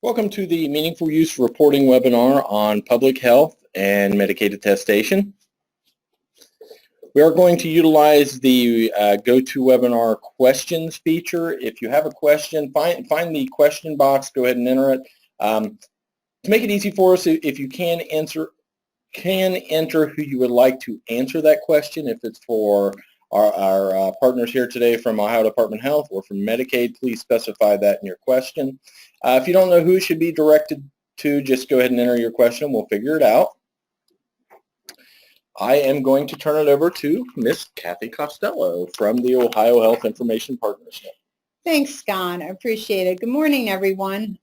Welcome to the Meaningful Use Reporting webinar on public health and Medicaid attestation. We are going to utilize the GoToWebinar questions feature. If you have a question, find the question box, go ahead and enter it. To make it easy for us, if you can enter who you would like to answer that question. If it's for our partners here today from Ohio Department of Health or from Medicaid, please specify that in your question. If you don't know who it should be directed to, just go ahead and enter your question. We'll figure it out. I am going to turn it over to Miss Kathy Costello from the Ohio Health Information Partnership. Thanks, Scott. I appreciate it. Good morning, everyone.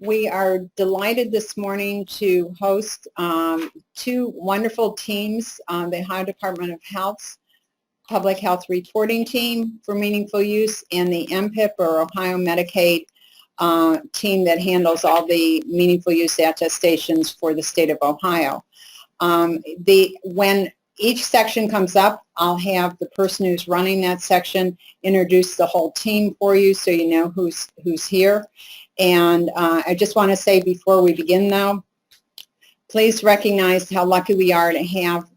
We are delighted this morning to host two wonderful teams, the Ohio Department of Health's Public Health Reporting Team for Meaningful Use and the MPIP or Ohio Medicaid team that handles all the meaningful use attestations for the state of Ohio. When each section comes up, I'll have the person who's running that section introduce the whole team for you so you know who's here. And I just want to say before we begin though, please recognize how lucky we are to have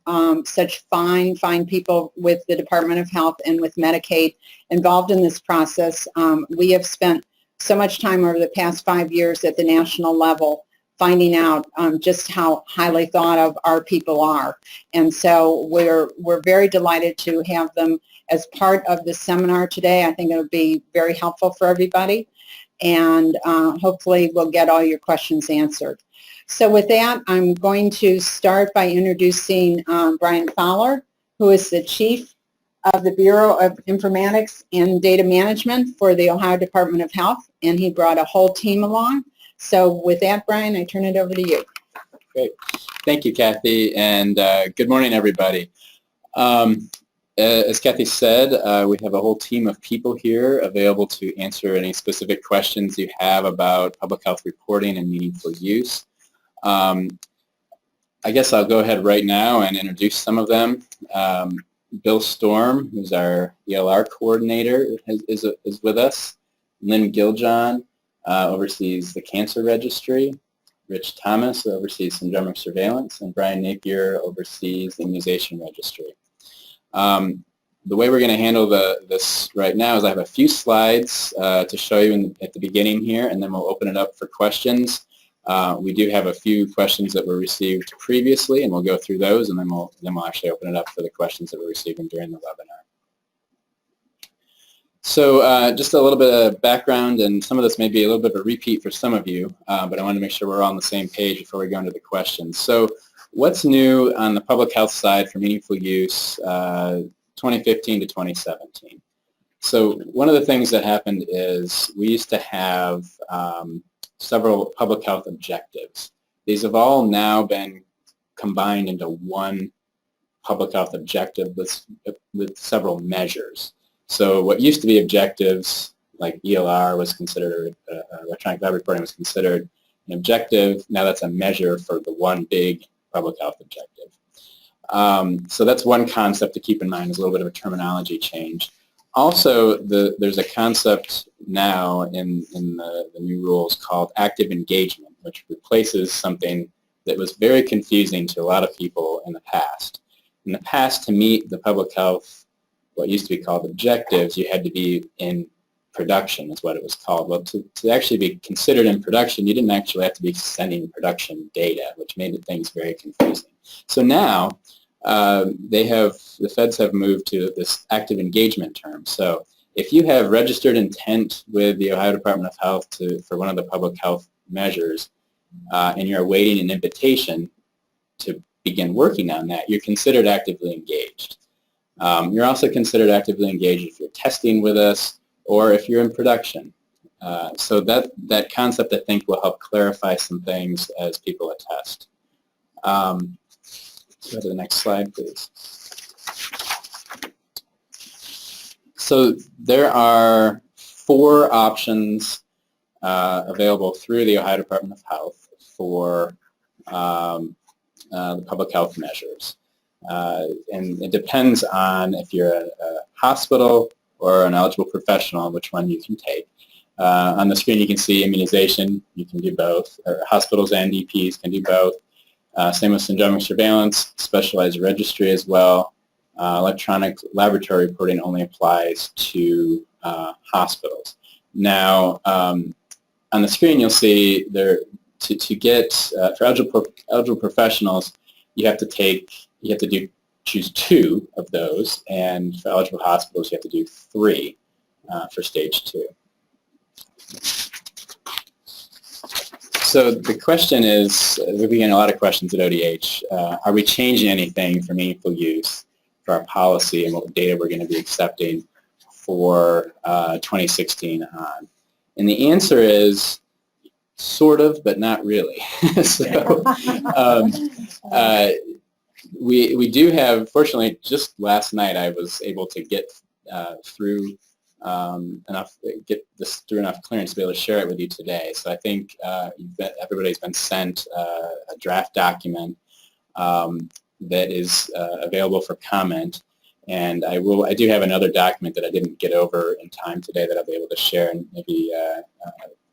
such fine people with the Department of Health and with Medicaid involved in this process. We have spent so much time over the past 5 years at the national level finding out just how highly thought of our people are. And so we're very delighted to have them as part of the seminar today. I think it'll be very helpful for everybody. And hopefully we'll get all your questions answered. So with that, I'm going to start by introducing Brian Fowler, who is the Chief of the Bureau of Informatics and Data Management for the Ohio Department of Health, and he brought a whole team along. So with that, Brian, I turn it over to you. Great. Thank you, Kathy, and good morning, everybody. As Kathy said, we have a whole team of people here available to answer any specific questions you have about public health reporting and meaningful use. I guess I'll go ahead right now and introduce some of them. Bill Storm, who's our ELR coordinator, is with us. Lynn Giljohn oversees the Cancer Registry. Rich Thomas oversees syndromic surveillance, and Brian Napier oversees the Immunization Registry. The way we're going to handle this right now is I have a few slides to show you at the beginning here, and then we'll open it up for questions. We do have a few questions that were received previously, and we'll go through those, and then we'll actually open it up for the questions that we're receiving during the webinar. So just a little bit of background, and some of this may be a little bit of a repeat for some of you, but I want to make sure we're all on the same page before we go into the questions. So what's new on the public health side for meaningful use 2015 to 2017? So one of the things that happened is we used to have several public health objectives. These have all now been combined into one public health objective with several measures. So what used to be objectives, like ELR was considered, electronic lab reporting was considered an objective. Now that's a measure for the one big public health objective. So that's one concept to keep in mind, is a little bit of a terminology change. Also, there's a concept now in the new rules called active engagement, which replaces something that was very confusing to a lot of people in the past. In the past, to meet the public health, what used to be called objectives, you had to be in production, is what it was called. Well, to actually be considered in production, you didn't actually have to be sending production data, which made things very confusing. So now, the feds have moved to this active engagement term. So if you have registered intent with the Ohio Department of Health for one of the public health measures, and you're awaiting an invitation to begin working on that, you're considered actively engaged. You're also considered actively engaged if you're testing with us or if you're in production. So that concept, I think, will help clarify some things as people attest. Go to the next slide, please. So there are 4 options available through the Ohio Department of Health for the public health measures. And it depends on if you're a hospital or an eligible professional, which one you can take. On the screen you can see immunization, you can do both. Hospitals and EPs can do both. Same with syndromic surveillance, specialized registry as well. Electronic laboratory reporting only applies to hospitals. Now, on the screen you'll see there to get for eligible professionals, you have to choose 2 of those, and for eligible hospitals you have to do 3 for stage 2. So the question is, we're getting a lot of questions at ODH. Are we changing anything for meaningful use for our policy and what data we're going to be accepting for 2016 on? And the answer is sort of, but not really. So we do have, fortunately, just last night I was able to get through get this through enough clearance to be able to share it with you today. So I think everybody's been sent a draft document that is available for comment, and I do have another document that I didn't get over in time today that I'll be able to share, and maybe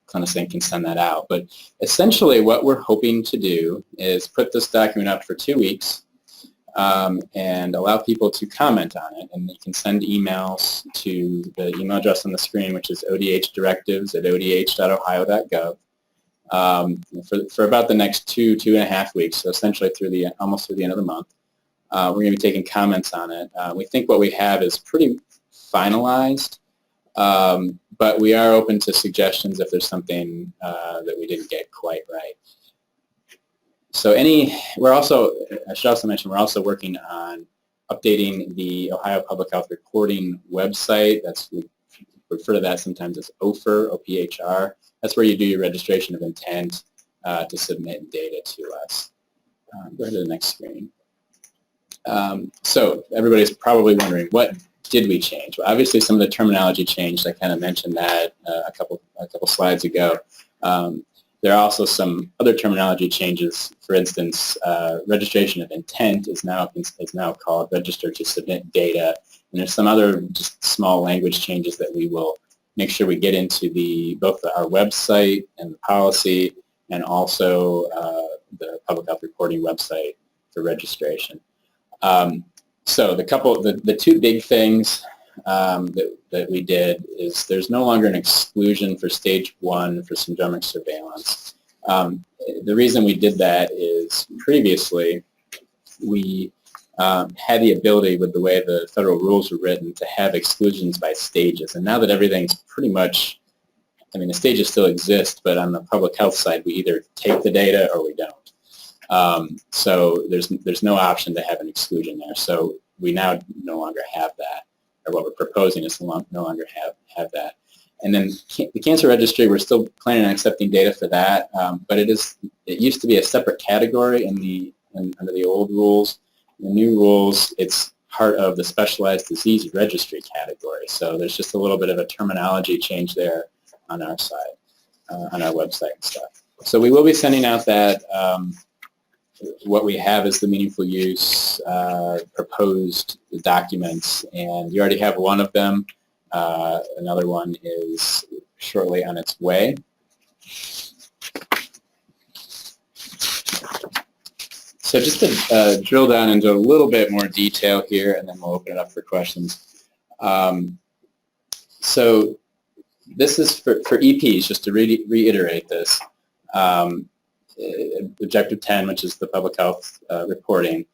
CliniSync can send that out. But essentially what we're hoping to do is put this document up for 2 weeks, and allow people to comment on it, and they can send emails to the email address on the screen, which is odh.ohio.gov, for about the next 2.5 weeks, so essentially almost through the end of the month. We're going to be taking comments on it. We think what we have is pretty finalized, but we are open to suggestions if there's something that we didn't get quite right. So I should also mention, we're also working on updating the Ohio Public Health Reporting website. We refer to that sometimes as OPHR, O-P-H-R. That's where you do your registration of intent to submit data to us. Go to the next screen. So everybody's probably wondering, what did we change? Well, obviously some of the terminology changed. I kind of mentioned that a couple slides ago. There are also some other terminology changes. For instance, registration of intent is now called register to submit data, and there's some other just small language changes that we will make sure we get into both our website and the policy, and also the public health reporting website for registration. So the 2 big things that we did is there's no longer an exclusion for stage 1 for syndromic surveillance. The reason we did that is previously we had the ability, with the way the federal rules were written, to have exclusions by stages. And now that everything's pretty much, the stages still exist, but on the public health side we either take the data or we don't. So there's no option to have an exclusion there. So we now no longer have that. Or what we're proposing is to no longer have that. And then the cancer registry, we're still planning on accepting data for that, but it used to be a separate category under the old rules. In the new rules, it's part of the specialized disease registry category. So there's just a little bit of a terminology change there on our side, on our website and stuff. So we will be sending out that. What we have is the meaningful use proposed documents, and you already have one of them. Another one is shortly on its way. So just to drill down into a little bit more detail here, and then we'll open it up for questions. So this is for EPs, just to reiterate this. Objective 10, which is the public health reporting,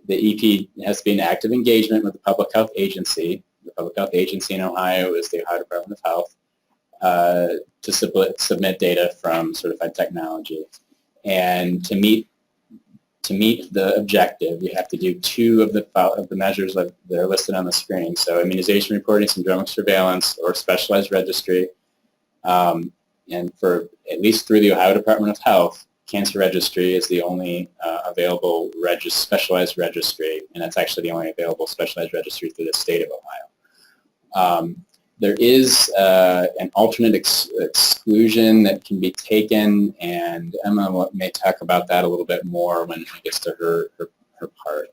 the EP has to be in active engagement with the public health agency. The public health agency in Ohio is the Ohio Department of Health, to submit data from certified technology. And to meet the objective, you have to do 2 of the measures that are listed on the screen. So immunization reporting, syndromic surveillance, or specialized registry. And for at least through the Ohio Department of Health, cancer registry is the only available specialized registry, and that's actually the only available specialized registry through the state of Ohio. There is an alternate exclusion that can be taken, and Emma may talk about that a little bit more when it gets to her part.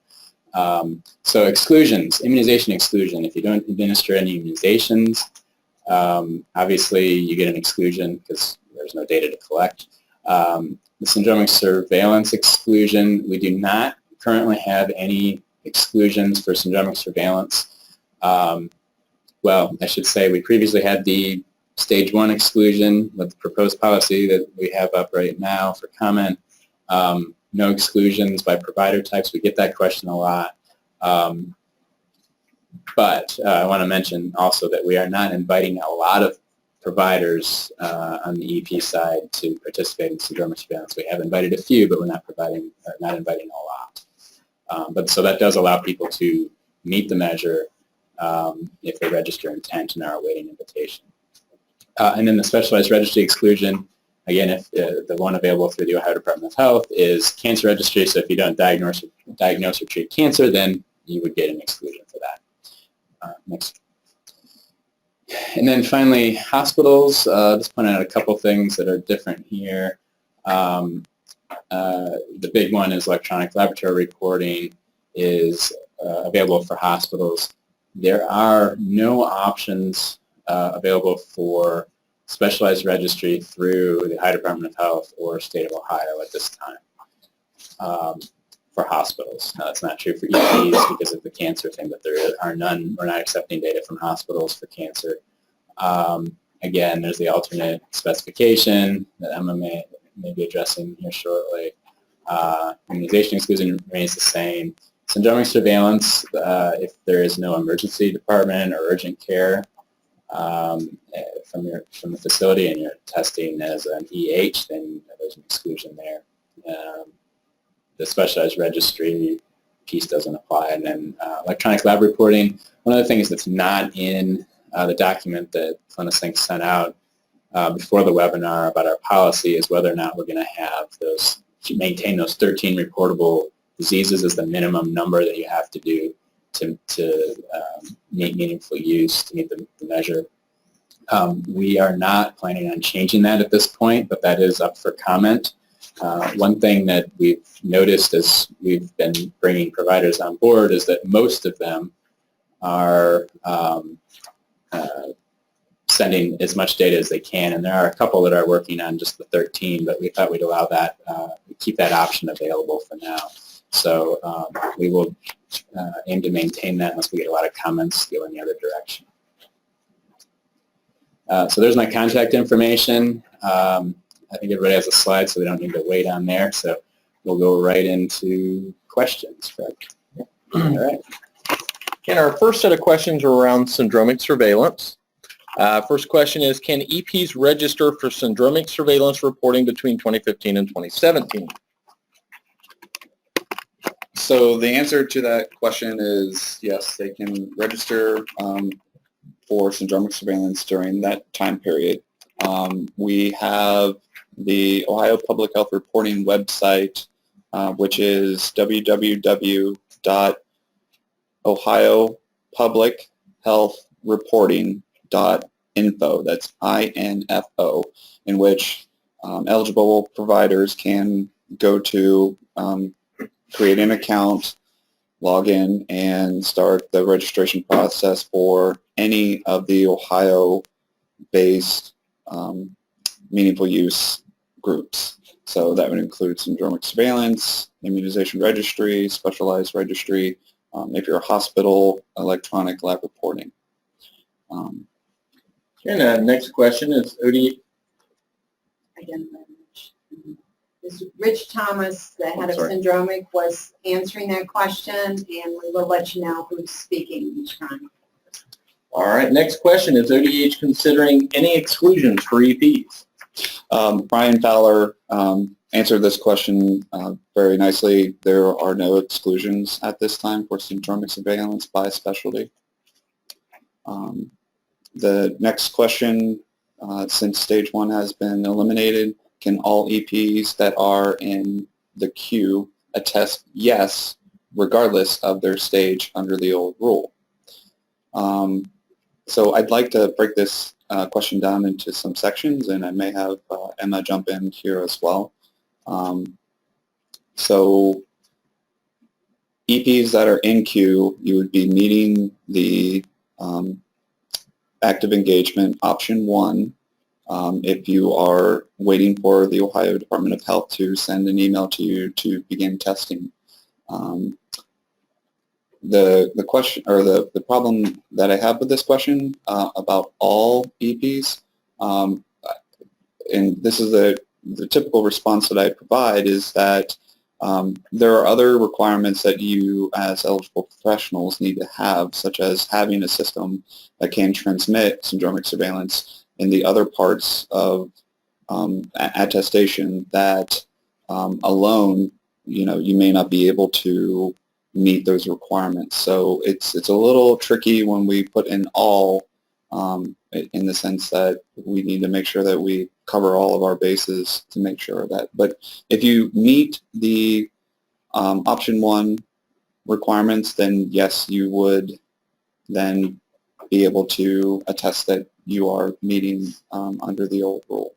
So exclusions, immunization exclusion. If you don't administer any immunizations, Obviously, you get an exclusion because there's no data to collect. The syndromic surveillance exclusion, we do not currently have any exclusions for syndromic surveillance. Well, I should say we previously had the stage 1 exclusion with the proposed policy that we have up right now for comment. No exclusions by provider types. We get that question a lot. But I want to mention also that we are not inviting a lot of providers on the EP side to participate in syndromic surveillance. We have invited a few, but we're not inviting a lot. But so that does allow people to meet the measure if they register intent and are awaiting invitation. And then the specialized registry exclusion, again, if the one available through the Ohio Department of Health is cancer registry, so if you don't diagnose or treat cancer, then you would get an exclusion for that. Next. And then finally, hospitals. Just point out a couple things that are different here. The big one is electronic laboratory reporting is available for hospitals. There are no options available for specialized registry through the Ohio Department of Health or State of Ohio at this time for hospitals. Now, that's not true for EPs because of the cancer thing, but there are none. We're not accepting data from hospitals for cancer. Again, there's the alternate specification that Emma may be addressing here shortly. Immunization exclusion remains the same. Syndromic surveillance, if there is no emergency department or urgent care from the facility and you're testing as an EH, then there's an exclusion there. The specialized registry piece doesn't apply. And then electronic lab reporting, one of the things that's not in the document that CliniSync sent out before the webinar about our policy is whether or not we're going to have those, maintain those 13 reportable diseases as the minimum number that you have to do to meet meaningful use, to meet the measure. We are not planning on changing that at this point, but that is up for comment. One thing that we've noticed as we've been bringing providers on board is that most of them are sending as much data as they can, and there are a couple that are working on just the 13, but we thought we'd allow that, keep that option available for now. So we will aim to maintain that unless we get a lot of comments go in the other direction. So there's my contact information. I think everybody has a slide, so we don't need to wait on there. So we'll go right into questions, correct? All right. And our first set of questions are around syndromic surveillance. First question is, can EPs register for syndromic surveillance reporting between 2015 and 2017? So the answer to that question is yes, they can register for syndromic surveillance during that time period. We have the Ohio Public Health Reporting website, which is www.ohiopublichealthreporting.info. That's INFO, in which eligible providers can go to create an account, log in, and start the registration process for any of the Ohio-based meaningful use groups. So that would include syndromic surveillance, immunization registry, specialized registry, if you're a hospital, electronic lab reporting. And the next question is ODH. Rich Thomas, the head of Syndromic, was answering that question, and we will let you know who's speaking each time. All right, next question, is ODH considering any exclusions for EPs? Brian Fowler answered this question very nicely. There are no exclusions at this time for syndromic surveillance by specialty. The next question, since stage 1 has been eliminated, can all EPs that are in the queue attest yes, regardless of their stage under the old rule? So I'd like to break this question down into some sections, and I may have Emma jump in here as well. So EPs that are in queue, you would be meeting the active engagement option 1 if you are waiting for the Ohio Department of Health to send an email to you to begin testing. The question, or the problem that I have with this question about all EPs, and this is the typical response that I provide, is that there are other requirements that you as eligible professionals need to have, such as having a system that can transmit syndromic surveillance in the other parts of attestation that alone, you may not be able to meet those requirements. So it's a little tricky when we put in all, in the sense that we need to make sure that we cover all of our bases to make sure that. But if you meet the option 1 requirements, then yes, you would then be able to attest that you are meeting under the old rule.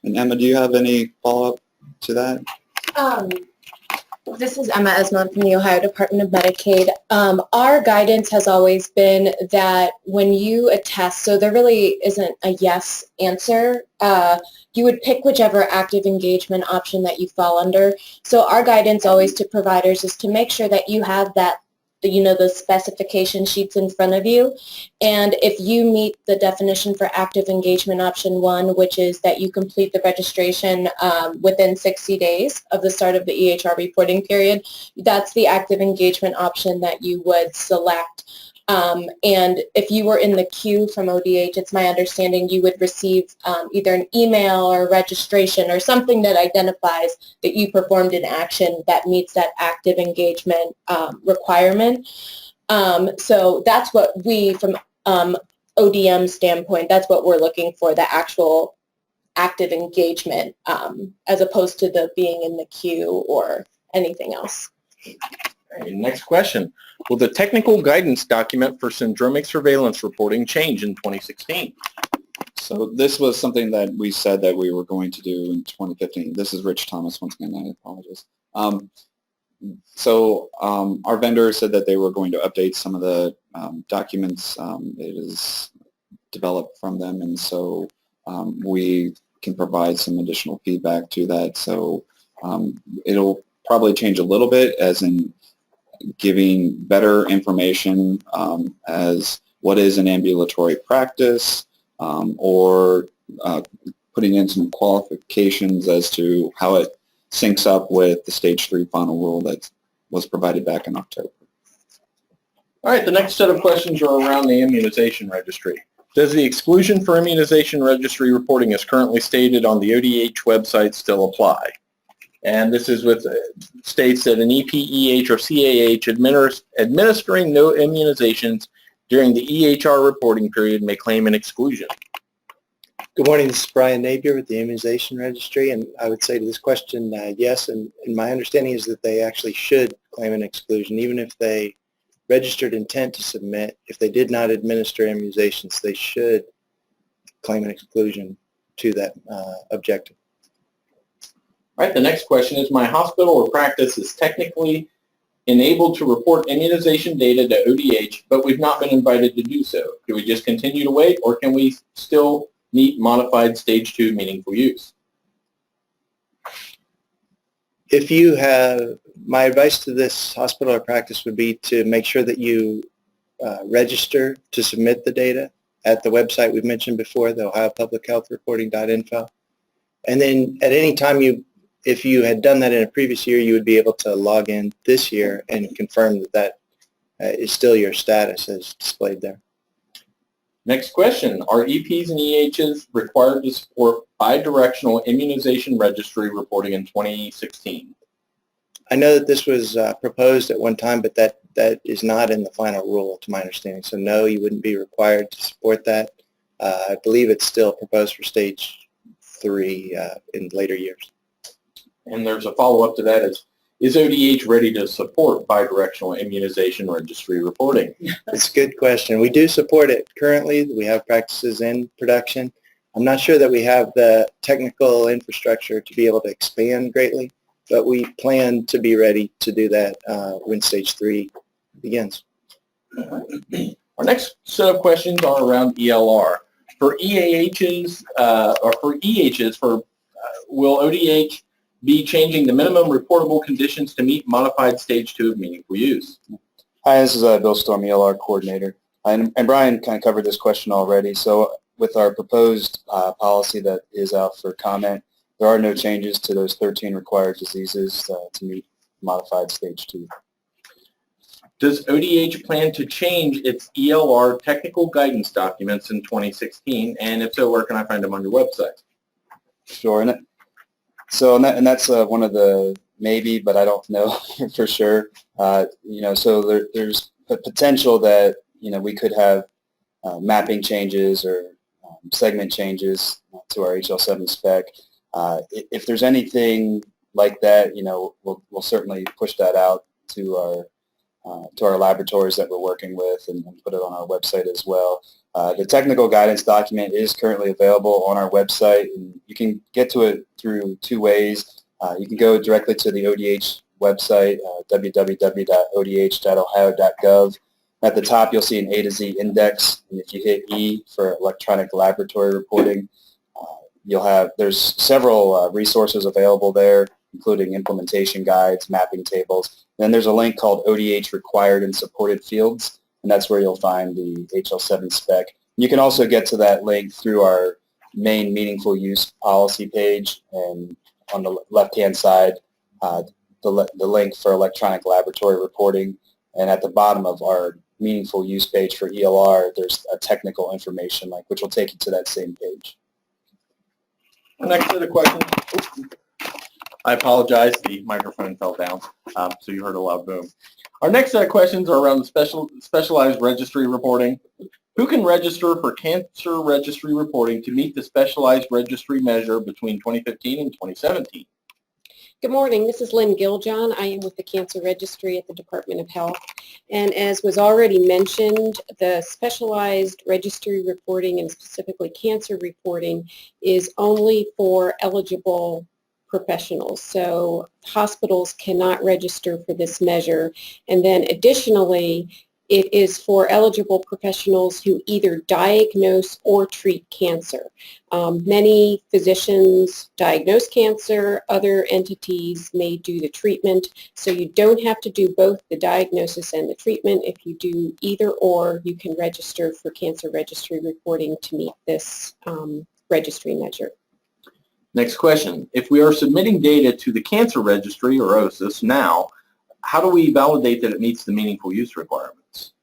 And Emma, do you have any follow-up to that? This is Emma Esmond from the Ohio Department of Medicaid. Our guidance has always been that when you attest, so there really isn't a yes answer, you would pick whichever active engagement option that you fall under. So our guidance always to providers is to make sure that you have that, the specification sheets in front of you. And if you meet the definition for active engagement option 1, which is that you complete the registration within 60 days of the start of the EHR reporting period, that's the active engagement option that you would select. And if you were in the queue from ODH, it's my understanding you would receive either an email or registration or something that identifies that you performed an action that meets that active engagement requirement. So that's what we, from ODM standpoint, that's what we're looking for, the actual active engagement, as opposed to the being in the queue or anything else. Okay, next question. Will the technical guidance document for syndromic surveillance reporting change in 2016? So this was something that we said that we were going to do in 2015. This is Rich Thomas once again, I apologize. Our vendor said that they were going to update some of the documents. It is developed from them, and so we can provide some additional feedback to that. So it'll probably change a little bit, as in giving better information as what is an ambulatory practice, or putting in some qualifications as to how it syncs up with the Stage 3 final rule that was provided back in October. All right, the next set of questions are around the Immunization Registry. Does the exclusion for Immunization Registry reporting as currently stated on the ODH website still apply? And this is with states that an EP, EH, or CAH administering no immunizations during the EHR reporting period may claim an exclusion. Good morning, this is Brian Napier with the Immunization Registry, and I would say to this question, yes, and my understanding is that they actually should claim an exclusion, even if they registered intent to submit. If they did not administer immunizations, they should claim an exclusion to that objective. All right, the next question is, my hospital or practice is technically enabled to report immunization data to ODH, but we've not been invited to do so. Do we just continue to wait, or can we still meet modified Stage 2 meaningful use? If you have, my advice to this hospital or practice would be to make sure that you register to submit the data at the website we've mentioned before, the ohiopublichealthreporting.info. And then at any time if you had done that in a previous year, you would be able to log in this year and confirm that is still your status as displayed there. Next question, are EPs and EHs required to support bidirectional immunization registry reporting in 2016? I know that this was proposed at one time, but that is not in the final rule to my understanding. So no, you wouldn't be required to support that. I believe it's still proposed for Stage 3 in later years. And there's a follow-up to that is ODH ready to support bidirectional immunization registry reporting? It's a good question. We do support it currently. We have practices in production. I'm not sure that we have the technical infrastructure to be able to expand greatly, but we plan to be ready to do that when Stage 3 begins. Our next set of questions are around ELR. For EAHs, will ODH be changing the minimum reportable conditions to meet modified stage 2 of meaningful use? Hi, this is Bill Storm, ELR coordinator. And Brian kind of covered this question already. So with our proposed policy that is out for comment, there are no changes to those 13 required diseases to meet modified stage 2. Does ODH plan to change its ELR technical guidance documents in 2016? And if so, where can I find them on your website? Sure. And that's one of the maybe, but I don't know for sure. So there's a potential that, we could have mapping changes or segment changes to our HL7 spec. If there's anything like that, we'll certainly push that out to our laboratories that we're working with and put it on our website as well. The technical guidance document is currently available on our website, and you can get to it through 2 ways. You can go directly to the ODH website, www.odh.ohio.gov. At the top, you'll see an A to Z index, and if you hit E for electronic laboratory reporting, there's several resources available there, including implementation guides, mapping tables. Then there's a link called ODH Required and Supported Fields, and that's where you'll find the HL7 spec. You can also get to that link through our main meaningful use policy page, and on the left-hand side, the link for electronic laboratory reporting. And at the bottom of our meaningful use page for ELR, there's a technical information link, which will take you to that same page. Our next set of questions. I apologize, the microphone fell down, so you heard a loud boom. Our next set of questions are around the specialized registry reporting. Who can register for cancer registry reporting to meet the specialized registry measure between 2015 and 2017? Good morning. This is Lynn Giljohn. I am with the Cancer Registry at the Department of Health. And as was already mentioned, the specialized registry reporting and specifically cancer reporting is only for eligible professionals. So hospitals cannot register for this measure. And then additionally, it is for eligible professionals who either diagnose or treat cancer. Many physicians diagnose cancer, other entities may do the treatment, so you don't have to do both the diagnosis and the treatment. If you do either or, you can register for cancer registry reporting to meet this registry measure. Next question. If we are submitting data to the cancer registry, or OSIS, now, how do we validate that it meets the meaningful use requirements?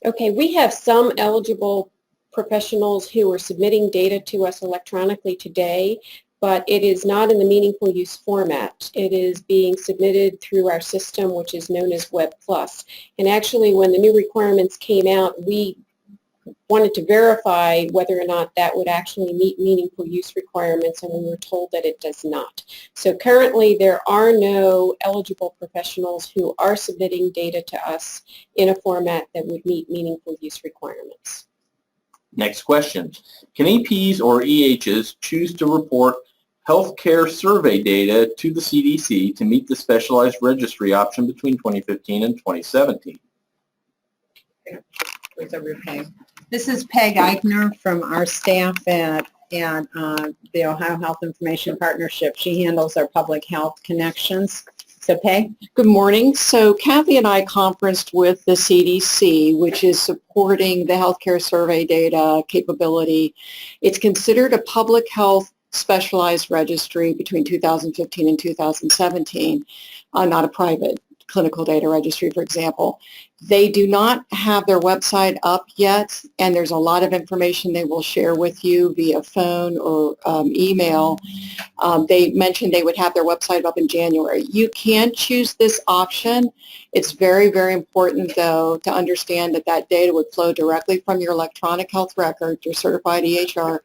Okay, we have some eligible professionals who are submitting data to us electronically today, but it is not in the meaningful use format. It is being submitted through our system, which is known as Web Plus. And actually, when the new requirements came out, we wanted to verify whether or not that would actually meet meaningful use requirements, and we were told that it does not. So currently there are no eligible professionals who are submitting data to us in a format that would meet meaningful use requirements. Next question. Can EPs or EHs choose to report healthcare survey data to the CDC to meet the specialized registry option between 2015 and 2017? This is Peg Eichner from our staff at the Ohio Health Information Partnership. She handles our public health connections. So Peg? Good morning. So Kathy and I conferenced with the CDC, which is supporting the healthcare survey data capability. It's considered a public health specialized registry between 2015 and 2017, not a private clinical data registry, for example. They do not have their website up yet, and there's a lot of information they will share with you via phone or email. They mentioned they would have their website up in January. You can choose this option. It's very, very important, though, to understand that that data would flow directly from your electronic health record, your certified EHR,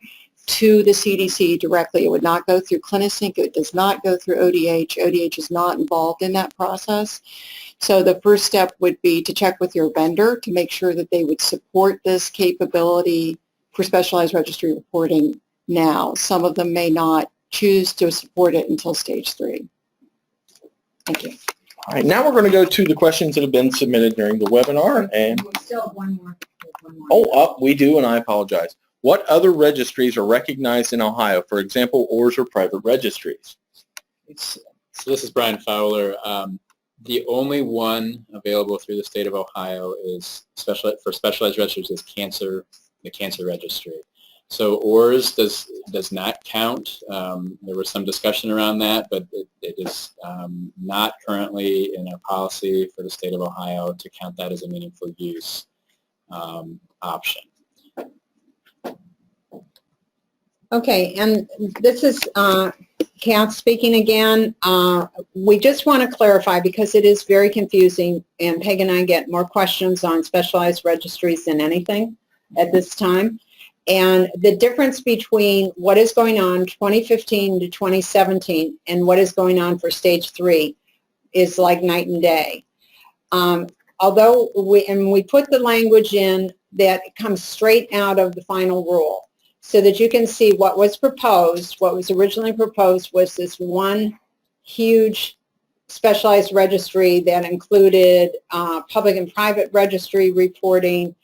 to the CDC directly. It would not go through CliniSync. It does not go through ODH. ODH is not involved in that process. So the first step would be to check with your vendor to make sure that they would support this capability for specialized registry reporting now. Some of them may not choose to support it until stage 3. Thank you. All right, now we're going to go to the questions that have been submitted during the webinar. And We still have one more. we do, and I apologize. What other registries are recognized in Ohio? For example, ORs or private registries? So this is Brian Fowler. The only one available through the state of Ohio is for specialized registries is the cancer registry. So ORS does not count. There was some discussion around that, but it is not currently in our policy for the state of Ohio to count that as a meaningful use option. Okay, and this is Kath speaking again. We just want to clarify because it is very confusing, and Peg and I get more questions on specialized registries than anything at this time. And the difference between what is going on 2015 to 2017 and what is going on for stage 3 is like night and day. Although we put the language in that comes straight out of the final rule, so that you can see what was proposed. What was originally proposed was this one huge specialized registry that included public and private registry reporting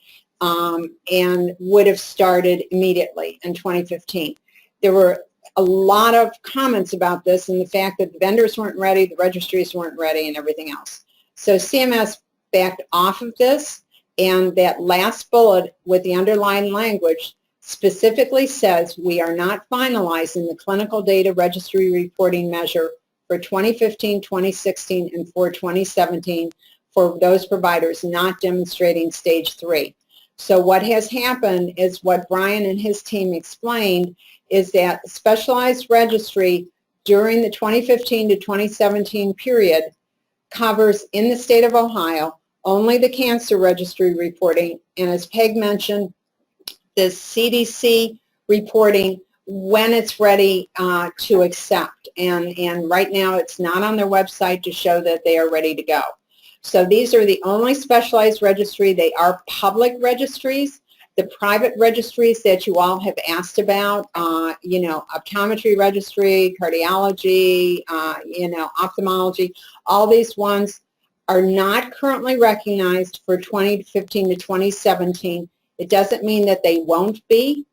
and would have started immediately in 2015. There were a lot of comments about this and the fact that the vendors weren't ready, the registries weren't ready, and everything else. So CMS backed off of this, and that last bullet with the underlying language specifically says we are not finalizing the clinical data registry reporting measure for 2015, 2016, and for 2017 for those providers not demonstrating stage 3. So what has happened is what Brian and his team explained is that specialized registry during the 2015 to 2017 period covers in the state of Ohio only the cancer registry reporting, and as Peg mentioned, the CDC reporting when it's ready to accept. And right now it's not on their website to show that they are ready to go. So these are the only specialized registry. They are public registries. The private registries that you all have asked about, optometry registry, cardiology, ophthalmology, all these ones are not currently recognized for 2015 to 2017. It doesn't mean that they won't be,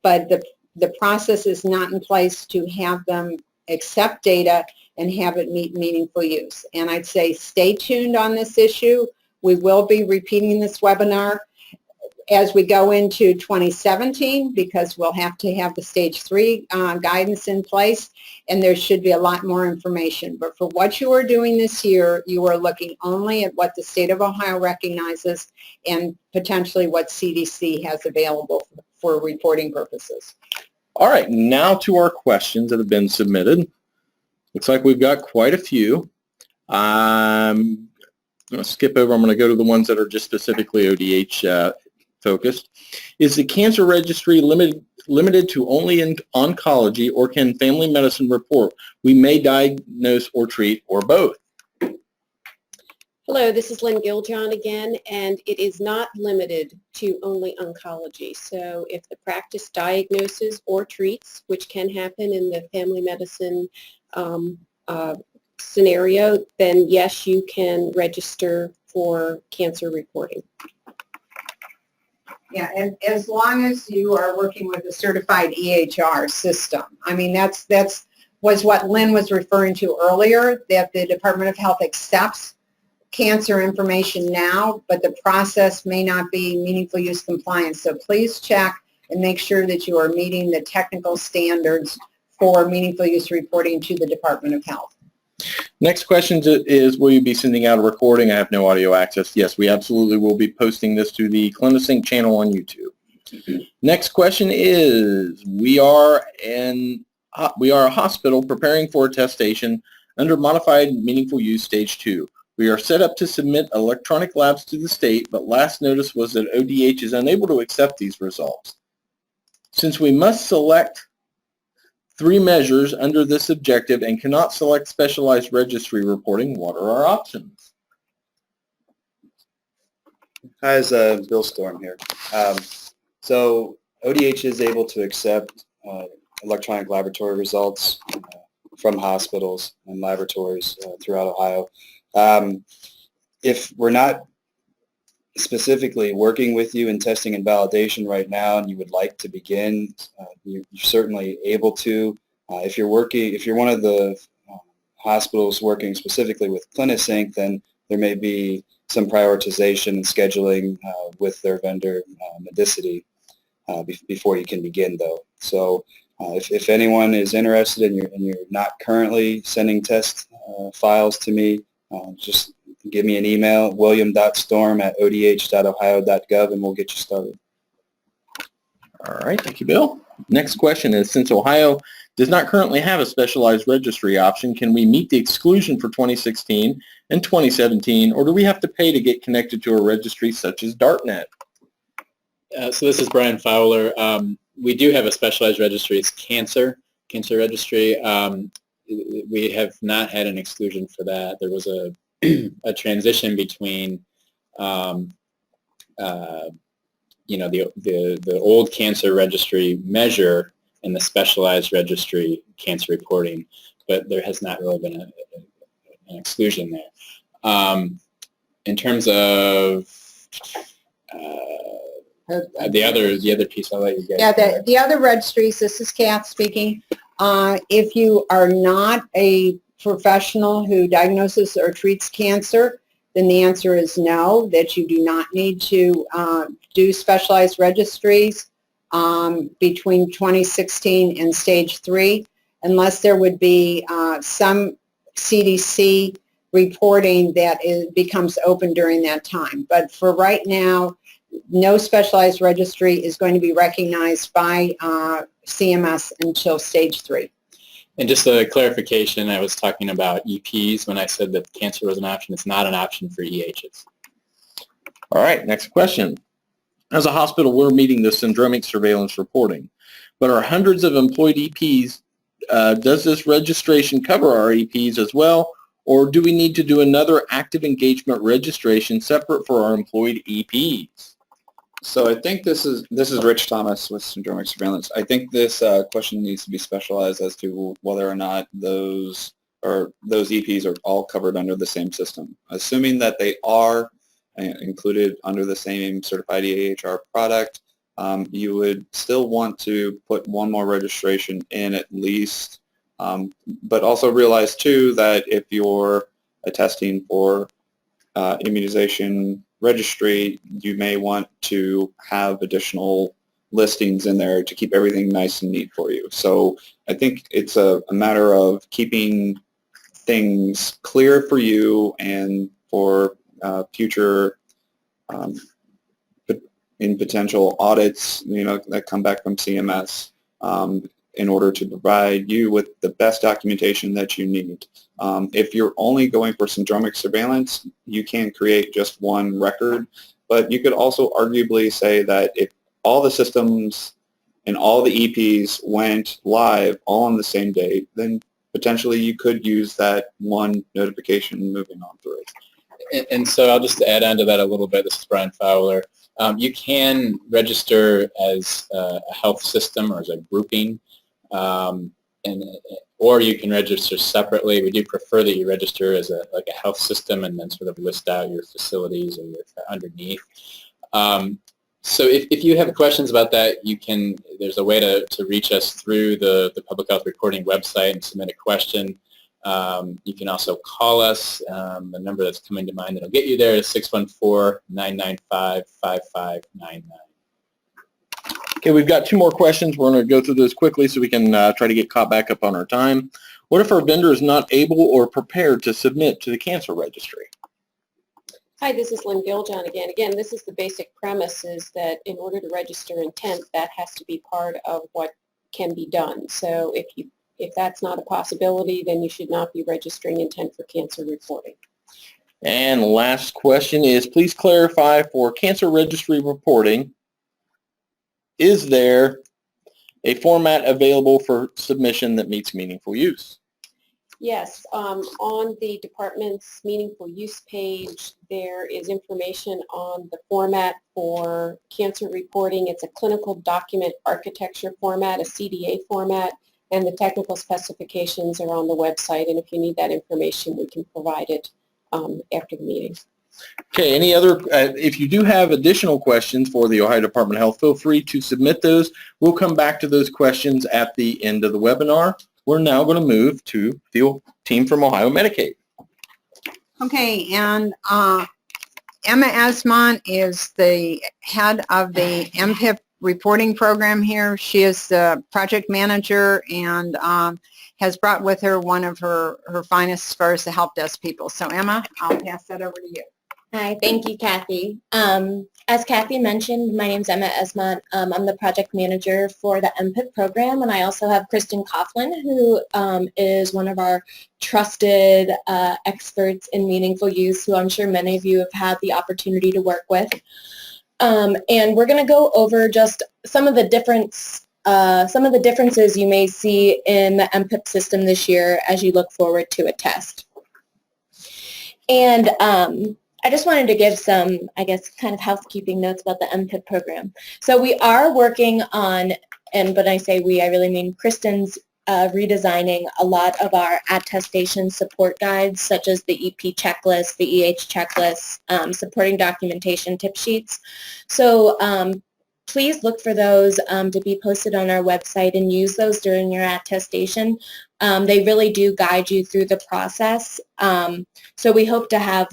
but the process is not in place to have them accept data and have it meet meaningful use. And I'd say stay tuned on this issue. We will be repeating this webinar as we go into 2017 because we'll have to have the stage 3 guidance in place, and there should be a lot more information. But for what you are doing this year, you are looking only at what the state of Ohio recognizes and potentially what CDC has available for reporting purposes. All right, now to our questions that have been submitted. Looks like we've got quite a few. I'm going to skip over. I'm going to go to the ones that are just specifically ODH focused. Is the cancer registry limited to only in oncology, or can family medicine report we may diagnose or treat, or both? Hello, this is Lynn Giljohn again, and it is not limited to only oncology. So if the practice diagnoses or treats, which can happen in the family medicine scenario, then yes, you can register for cancer reporting. Yeah, and as long as you are working with a certified EHR system. I mean, that's was what Lynn was referring to earlier, that the Department of Health accepts cancer information now, but the process may not be meaningful use compliant. So please check and make sure that you are meeting the technical standards for meaningful use reporting to the Department of Health. Next question is, will you be sending out a recording? I have no audio access. Yes, we absolutely will be posting this to the CliniSync channel on YouTube. Next question is, we are a hospital preparing for attestation under modified meaningful use stage 2. We are set up to submit electronic labs to the state, but last notice was that ODH is unable to accept these results. Since we must select 3 measures under this objective and cannot select specialized registry reporting, what are our options? Hi, it's Bill Storm here. So ODH is able to accept electronic laboratory results from hospitals and laboratories throughout Ohio. If we're not specifically working with you in testing and validation right now and you would like to begin, you're certainly able to. If you're one of the hospitals working specifically with CliniSync, then there may be some prioritization and scheduling with their vendor, Medicity, before you can begin though. So if anyone is interested and you're not currently sending test files to me, just give me an email, william.storm@odh.ohio.gov, and we'll get you started. All right, thank you, Bill. Next question is, since Ohio does not currently have a specialized registry option, can we meet the exclusion for 2016 and 2017, or do we have to pay to get connected to a registry such as DARTnet? So this is Brian Fowler. We do have a specialized registry. It's cancer registry. We have not had an exclusion for that. There was a transition between the old cancer registry measure and the specialized registry cancer reporting, but there has not really been an exclusion there. In terms of the other piece, I'll let you guys. Yeah, the other registries, this is Kath speaking. If you are not a professional who diagnoses or treats cancer, then the answer is no, that you do not need to do specialized registries between 2016 and stage 3, unless there would be some CDC reporting that becomes open during that time. But for right now, no specialized registry is going to be recognized by CMS until stage 3. And just a clarification, I was talking about EPs when I said that cancer was an option. It's not an option for EHs. All right, next question. As a hospital, we're meeting the syndromic surveillance reporting, but are hundreds of employed EPs, does this registration cover our EPs as well, or do we need to do another active engagement registration separate for our employed EPs? So I think this is Rich Thomas with syndromic surveillance. I think this question needs to be specialized as to whether or not those EPs are all covered under the same system. Assuming that they are included under the same certified EHR product, you would still want to put one more registration in at least, but also realize too that if you're attesting for immunization registry, you may want to have additional listings in there to keep everything nice and neat for you. So I think it's a matter of keeping things clear for you and for future in potential audits, that come back from CMS, in order to provide you with the best documentation that you need. If you're only going for syndromic surveillance, you can create just one record, but you could also arguably say that if all the systems and all the EPs went live all on the same day, then potentially you could use that one notification moving on through. And so I'll just add on to that a little bit. This is Brian Fowler. You can register as a health system or as a grouping, or you can register separately. We do prefer that you register as a health system and then sort of list out your facilities or your underneath. So if you have questions about that, there's a way to reach us through the Public Health Reporting website and submit a question. You can also call us. The number that's coming to mind that'll get you there is 614-995-5599. Okay, we've got 2 more questions. We're going to go through those quickly so we can try to get caught back up on our time. What if our vendor is not able or prepared to submit to the cancer registry? Hi, this is Lynn Giljohn again. Again, this is the basic premise, is that in order to register intent, that has to be part of what can be done. So if that's not a possibility, then you should not be registering intent for cancer reporting. And last question is, please clarify for cancer registry reporting, is there a format available for submission that meets meaningful use? Yes, on the department's meaningful use page, there is information on the format for cancer reporting. It's a clinical document architecture format, a CDA format, and the technical specifications are on the website. And if you need that information, we can provide it after the meeting. Okay, any other, if you do have additional questions for the Ohio Department of Health, feel free to submit those. We'll come back to those questions at the end of the webinar. We're now going to move to the team from Ohio Medicaid. Okay, and Emma Esmont is the head of the MPIP reporting program here. She is the project manager and has brought with her one of her finest as far as the help desk people. So Emma, I'll pass that over to you. Hi, thank you, Kathy. As Kathy mentioned, my name is Emma Esmont. I'm the project manager for the MPIP program, and I also have Kristen Coughlin, who is one of our trusted experts in meaningful use, who I'm sure many of you have had the opportunity to work with. And we're going to go over just some of the differences you may see in the MPIP system this year as you look forward to a test. And I just wanted to give some, I guess, kind of housekeeping notes about the MPIP program. So we are working on, and when I say we, I really mean Kristen's redesigning a lot of our attestation support guides, such as the EP checklist, the EH checklist, supporting documentation tip sheets. So please look for those to be posted on our website and use those during your attestation. They really do guide you through the process. So we hope to have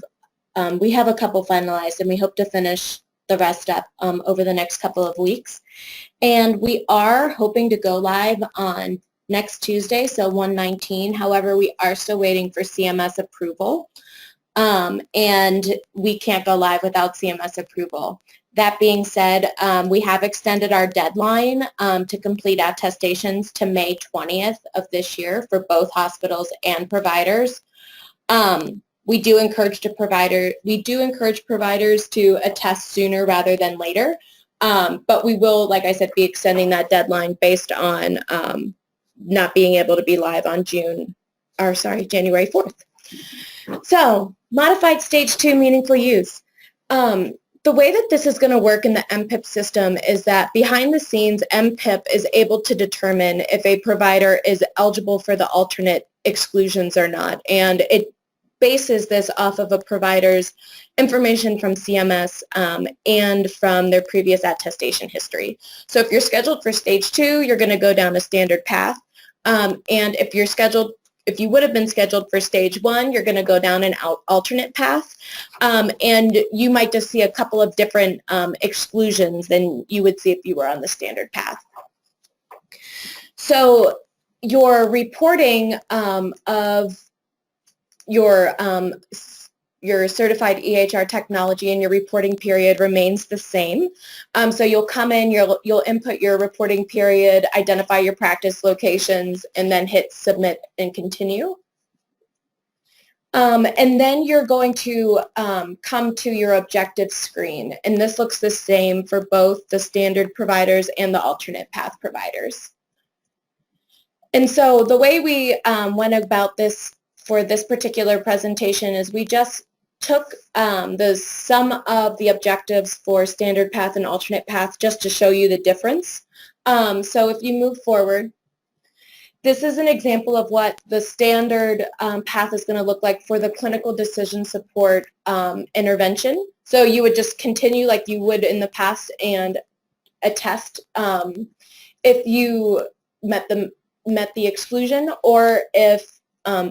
we have a couple finalized, and we hope to finish the rest up over the next couple of weeks. And we are hoping to go live on next Tuesday, so 1/19. However, we are still waiting for CMS approval, and we can't go live without CMS approval. That being said, we have extended our deadline to complete attestations to May 20th of this year for both hospitals and providers. We do encourage providers to attest sooner rather than later, but we will, like I said, be extending that deadline based on not being able to be live on January 4th. So, modified stage 2 meaningful use. The way that this is going to work in the MPIP system is that behind the scenes, MPIP is able to determine if a provider is eligible for the alternate exclusions or not, and it bases this off of a provider's information from CMS and from their previous attestation history. So if you're scheduled for stage 2, you're going to go down a standard path, and if you would have been scheduled for stage 1, you're going to go down an alternate path, and you might just see a couple of different exclusions than you would see if you were on the standard path. So your reporting of your certified EHR technology and your reporting period remains the same. So you'll come in, you'll input your reporting period, identify your practice locations, and then hit submit and continue. And then you're going to come to your objective screen, and this looks the same for both the standard providers and the alternate path providers. And so the way we went about this for this particular presentation is we just took some of the objectives for standard path and alternate path just to show you the difference. So if you move forward, this is an example of what the standard path is going to look like for the clinical decision support intervention. So you would just continue like you would in the past and attest if you met the exclusion, or if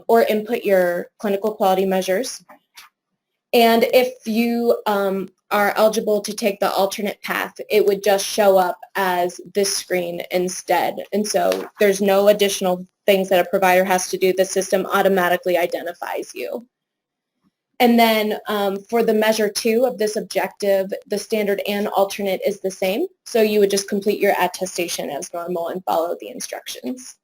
or input your clinical quality measures. And if you are eligible to take the alternate path, it would just show up as this screen instead. And so there's no additional things that a provider has to do. The system automatically identifies you. And then for the measure 2 of this objective, the standard and alternate is the same. So you would just complete your attestation as normal and follow the instructions.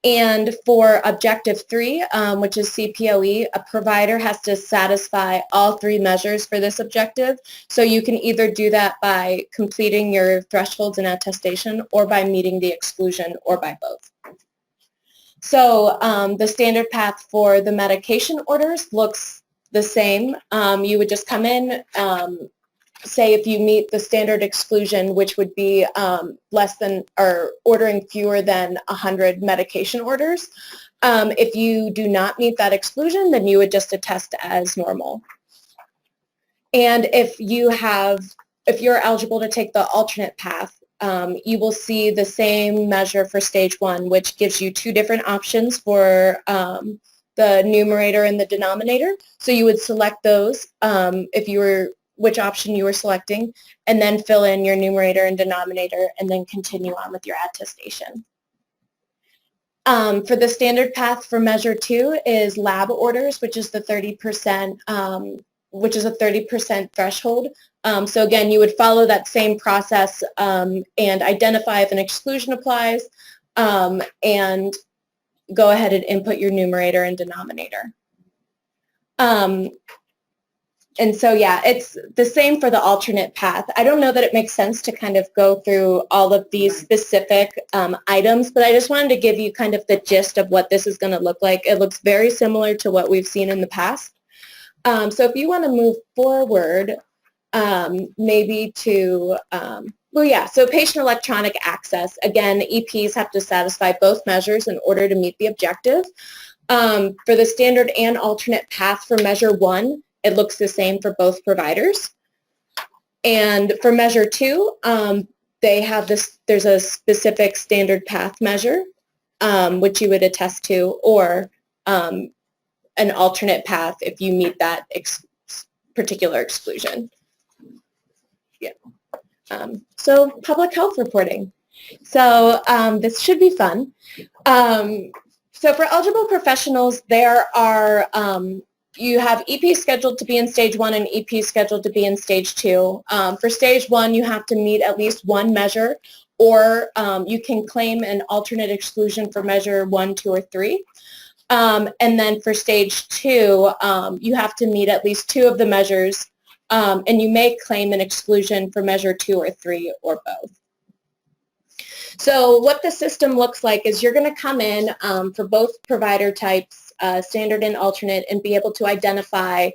And for objective 3, which is CPOE, a provider has to satisfy all 3 measures for this objective. So you can either do that by completing your thresholds and attestation, or by meeting the exclusion, or by both. So the standard path for the medication orders looks the same. You would just come in, say if you meet the standard exclusion, which would be less than or ordering fewer than 100 medication orders. If you do not meet that exclusion, then you would just attest as normal. And if you're eligible to take the alternate path, you will see the same measure for stage 1, which gives you 2 different options for the numerator and the denominator. So you would select those which option you were selecting, and then fill in your numerator and denominator, and then continue on with your attestation. For the standard path for measure 2 is lab orders, which is the 30%, which is a 30% threshold. So again, you would follow that same process and identify if an exclusion applies, and go ahead and input your numerator and denominator. And so, yeah, it's the same for the alternate path. I don't know that it makes sense to kind of go through all of these specific items, but I just wanted to give you kind of the gist of what this is going to look like. It looks very similar to what we've seen in the past. So if you want to move forward, maybe to, well, yeah, so patient electronic access. Again, EPs have to satisfy both measures in order to meet the objective. For the standard and alternate path for measure 1, it looks the same for both providers. And for measure 2, they have this, there's a specific standard path measure, which you would attest to, or an alternate path if you meet that particular exclusion. Yeah. So public health reporting. So this should be fun. So for eligible professionals, there are, you have EP scheduled to be in stage 1 and EP scheduled to be in stage 2. For stage 1, you have to meet at least 1 measure, or you can claim an alternate exclusion for measure 1, 2, or 3. And then for stage 2, you have to meet at least 2 of the measures, and you may claim an exclusion for measure 2 or 3 or both. So what the system looks like is you're going to come in for both provider types, standard and alternate, and be able to identify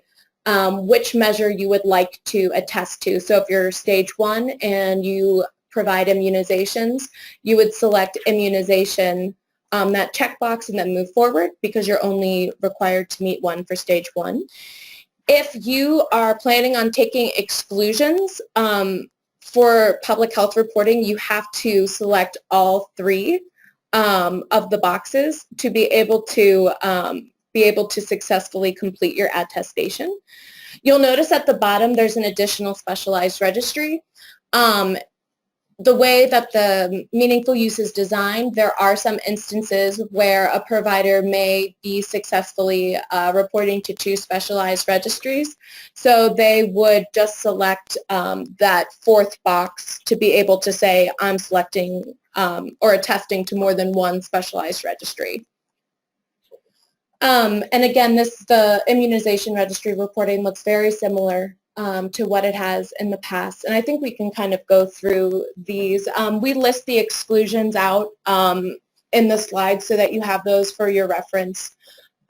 which measure you would like to attest to. So if you're stage 1 and you provide immunizations, you would select immunization, that checkbox, and then move forward because you're only required to meet 1 for stage 1. If you are planning on taking exclusions for public health reporting, you have to select all 3 of the boxes to be able to successfully complete your attestation. You'll notice at the bottom there's an additional specialized registry. The way that the meaningful use is designed, there are some instances where a provider may be successfully reporting to 2 specialized registries. So they would just select that 4th box to be able to say, I'm selecting or attesting to more than 1 specialized registry. And again, the immunization registry reporting looks very similar to what it has in the past. And I think we can kind of go through these. We list the exclusions out in the slides so that you have those for your reference.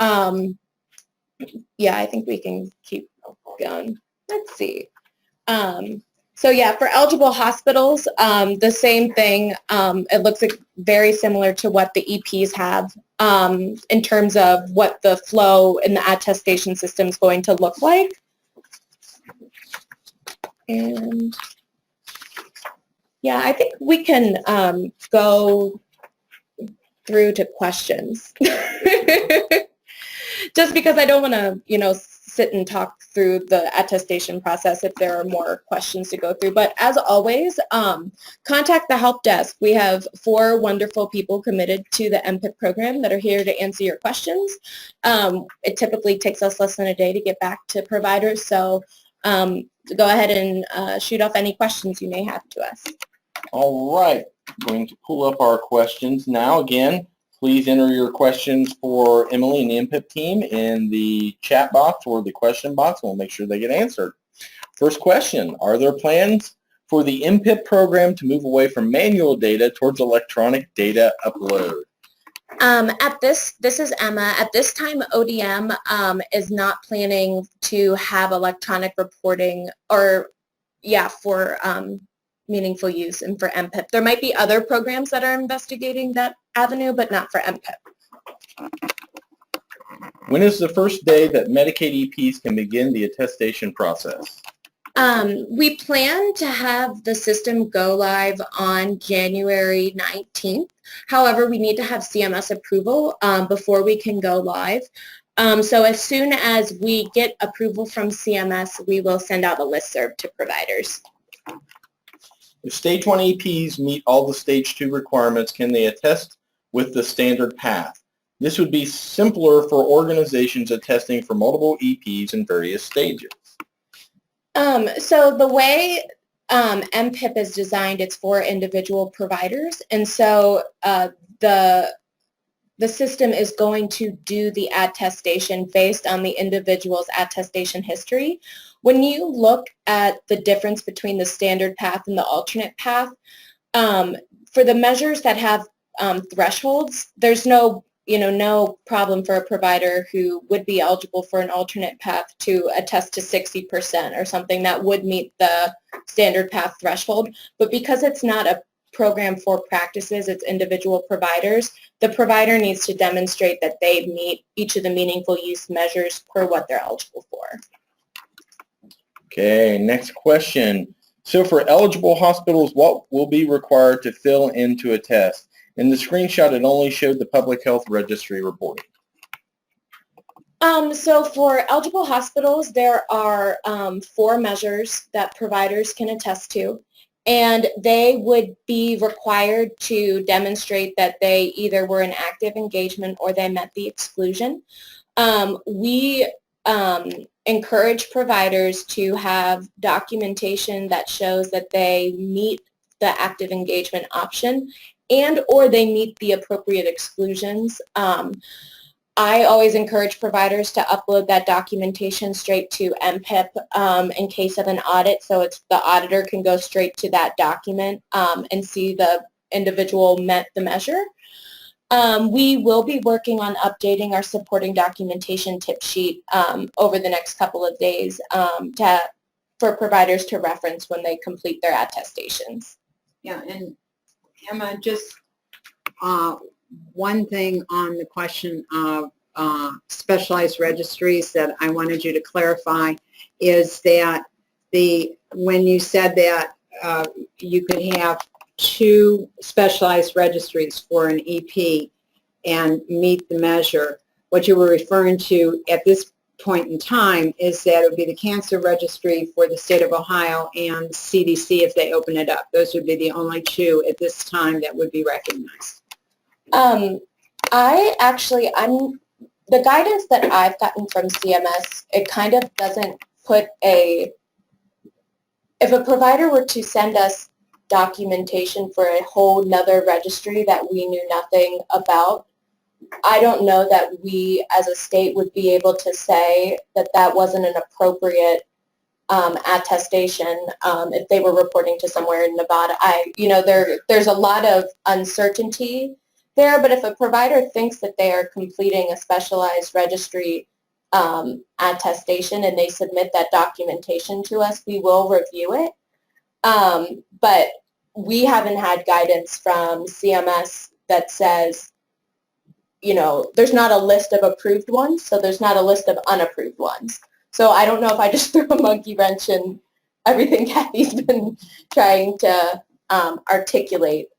Yeah, I think we can keep going. Let's see. So yeah, for eligible hospitals, the same thing. It looks like very similar to what the EPs have in terms of what the flow in the attestation system is going to look like. And yeah, I think we can go through to questions. Just because I don't want to, sit and talk through the attestation process if there are more questions to go through. But as always, contact the help desk. We have 4 wonderful people committed to the MPIP program that are here to answer your questions. It typically takes us less than a day to get back to providers. So go ahead and shoot off any questions you may have to us. All right, I'm going to pull up our questions now. Again, please enter your questions for Emily and the MPIP team in the chat box or the question box. We'll make sure they get answered. First question, are there plans for the MPIP program to move away from manual data towards electronic data upload? This is Emma. At this time, ODM is not planning to have electronic reporting, or for meaningful use and for MPIP. There might be other programs that are investigating that avenue, but not for MPIP. When is the first day that Medicaid EPs can begin the attestation process? We plan to have the system go live on January 19th. However, we need to have CMS approval before we can go live. So as soon as we get approval from CMS, we will send out a listserv to providers. If Stage 1 EPs meet all the Stage 2 requirements, can they attest with the standard path? This would be simpler for organizations attesting for multiple EPs in various stages. So the way MPIP is designed, it's for individual providers, and so the system is going to do the attestation based on the individual's attestation history. When you look at the difference between the standard path and the alternate path, for the measures that have thresholds, there's no problem for a provider who would be eligible for an alternate path to attest to 60% or something that would meet the standard path threshold. But because it's not a program for practices, it's individual providers, the provider needs to demonstrate that they meet each of the meaningful use measures per what they're eligible for. Okay, next question. So for eligible hospitals, what will be required to fill in to attest? In the screenshot, it only showed the public health registry reporting. So for eligible hospitals, there are 4 measures that providers can attest to, and they would be required to demonstrate that they either were in active engagement or they met the exclusion. We encourage providers to have documentation that shows that they meet the active engagement option and or they meet the appropriate exclusions. I always encourage providers to upload that documentation straight to MPIP in case of an audit, so the auditor can go straight to that document and see the individual met the measure. We will be working on updating our supporting documentation tip sheet over the next couple of days for providers to reference when they complete their attestations. Yeah, and Emma, just one thing on the question of specialized registries that I wanted you to clarify is that when you said that you could have 2 specialized registries for an EP and meet the measure, what you were referring to at this point in time is that it would be the cancer registry for the state of Ohio and CDC if they open it up. Those would be the only 2 at this time that would be recognized. The guidance that I've gotten from CMS, it kind of doesn't put if a provider were to send us documentation for a whole nother registry that we knew nothing about, I don't know that we as a state would be able to say that that wasn't an appropriate attestation if they were reporting to somewhere in Nevada. There's a lot of uncertainty there, but if a provider thinks that they are completing a specialized registry attestation and they submit that documentation to us, we will review it. But we haven't had guidance from CMS that says, there's not a list of approved ones, so there's not a list of unapproved ones. So I don't know if I just threw a monkey wrench in everything Kathy's been trying to articulate.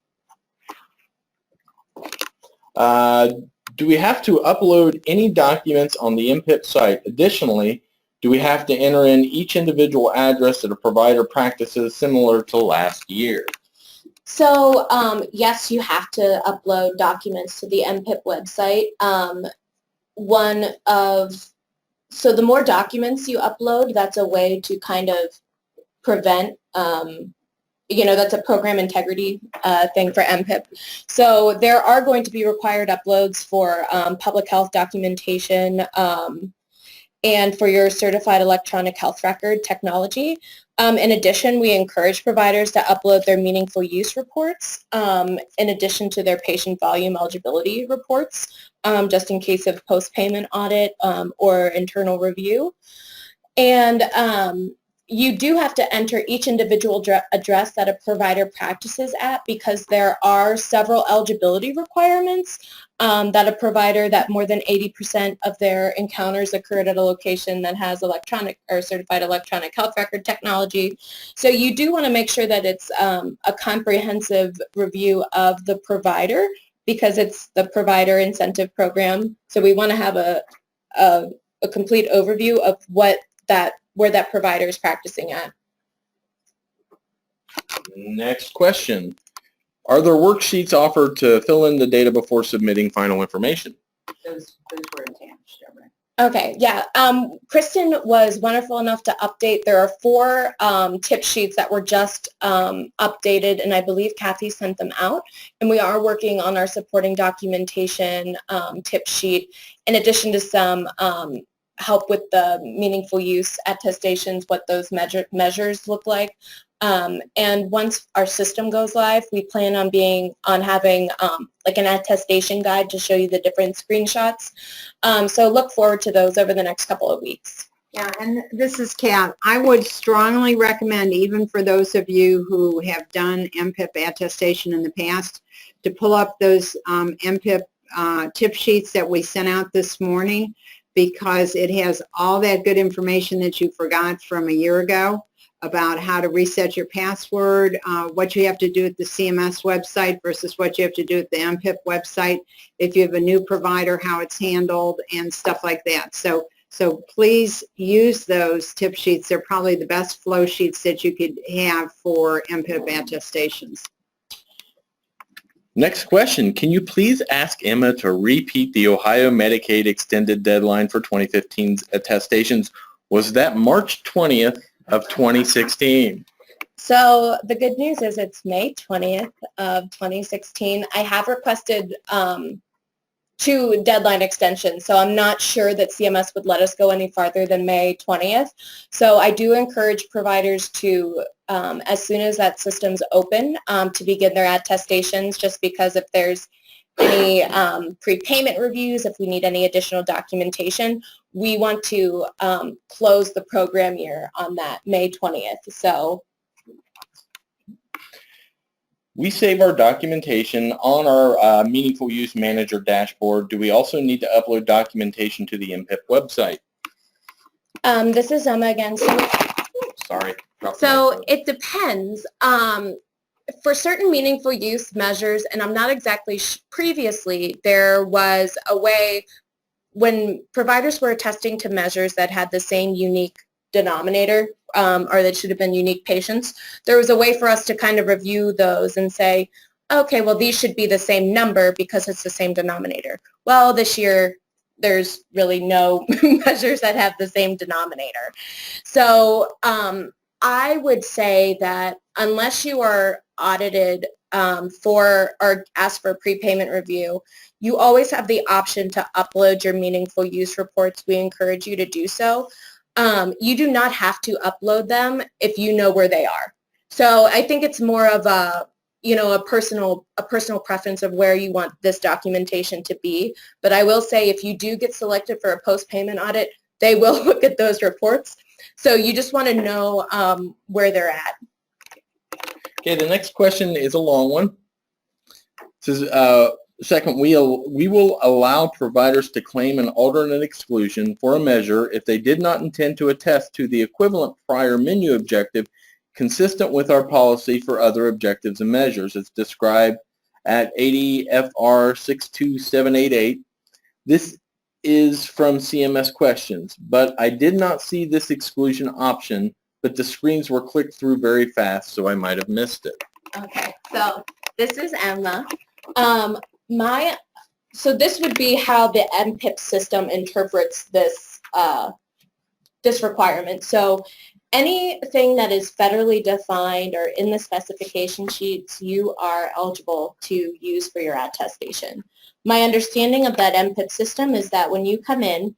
Do we have to upload any documents on the MPIP site? Additionally, do we have to enter in each individual address that a provider practices similar to last year? So yes, you have to upload documents to the MPIP website. So the more documents you upload, that's a way to kind of prevent, that's a program integrity thing for MPIP. So there are going to be required uploads for public health documentation and for your certified electronic health record technology. In addition, we encourage providers to upload their meaningful use reports in addition to their patient volume eligibility reports, just in case of post-payment audit or internal review. And you do have to enter each individual address that a provider practices at, because there are several eligibility requirements that a provider, that more than 80% of their encounters occurred at a location that has electronic or certified electronic health record technology. So you do want to make sure that it's a comprehensive review of the provider, because it's the provider incentive program. So we want to have a complete overview of where that provider is practicing at. Next question. Are there worksheets offered to fill in the data before submitting final information? Those were attached, right? Okay, yeah. Kristen was wonderful enough to update. There are 4 tip sheets that were just updated, and I believe Kathy sent them out. And we are working on our supporting documentation tip sheet, in addition to some help with the meaningful use attestations, what those measures look like. And once our system goes live, we plan on having like an attestation guide to show you the different screenshots. So look forward to those over the next couple of weeks. Yeah, and this is Kat. I would strongly recommend, even for those of you who have done MPIP attestation in the past, to pull up those MPIP tip sheets that we sent out this morning, because it has all that good information that you forgot from a year ago about how to reset your password, what you have to do at the CMS website versus what you have to do at the MPIP website, if you have a new provider, how it's handled, and stuff like that. So please use those tip sheets. They're probably the best flow sheets that you could have for MPIP attestations. Next question. Can you please ask Emma to repeat the Ohio Medicaid extended deadline for 2015's attestations? Was that March 20th of 2016? So the good news is it's May 20th of 2016. I have requested 2 deadline extensions, so I'm not sure that CMS would let us go any farther than May 20th. So I do encourage providers to, as soon as that system's open, to begin their attestations, just because if there's any prepayment reviews, if we need any additional documentation, we want to close the program year on that May 20th. So We save our documentation on our Meaningful Use Manager dashboard. Do we also need to upload documentation to the MPIP website? This is Emma again. Sorry. So it depends. For certain meaningful use measures, and I'm not exactly previously, there was a way when providers were attesting to measures that had the same unique denominator, or that should have been unique patients, there was a way for us to kind of review those and say, okay, well, these should be the same number because it's the same denominator. Well, this year, there's really no measures that have the same denominator. So I would say that unless you are audited for or ask for a prepayment review, you always have the option to upload your meaningful use reports. We encourage you to do so. You do not have to upload them if you know where they are. So I think it's more of a, you know, a personal preference of where you want this documentation to be. But I will say if you do get selected for a post-payment audit, they will look at those reports. So you just want to know where they're at. Okay, the next question is a long one. It says, second, we will allow providers to claim an alternate exclusion for a measure if they did not intend to attest to the equivalent prior menu objective consistent with our policy for other objectives and measures as described at 80 FR 62788. This is from CMS questions, but I did not see this exclusion option, but the screens were clicked through very fast, so I might have missed it. Okay, so this is Emma. So this would be how the MPIP system interprets this this requirement. So anything that is federally defined or in the specification sheets, you are eligible to use for your attestation. My understanding of that MPIP system is that when you come in,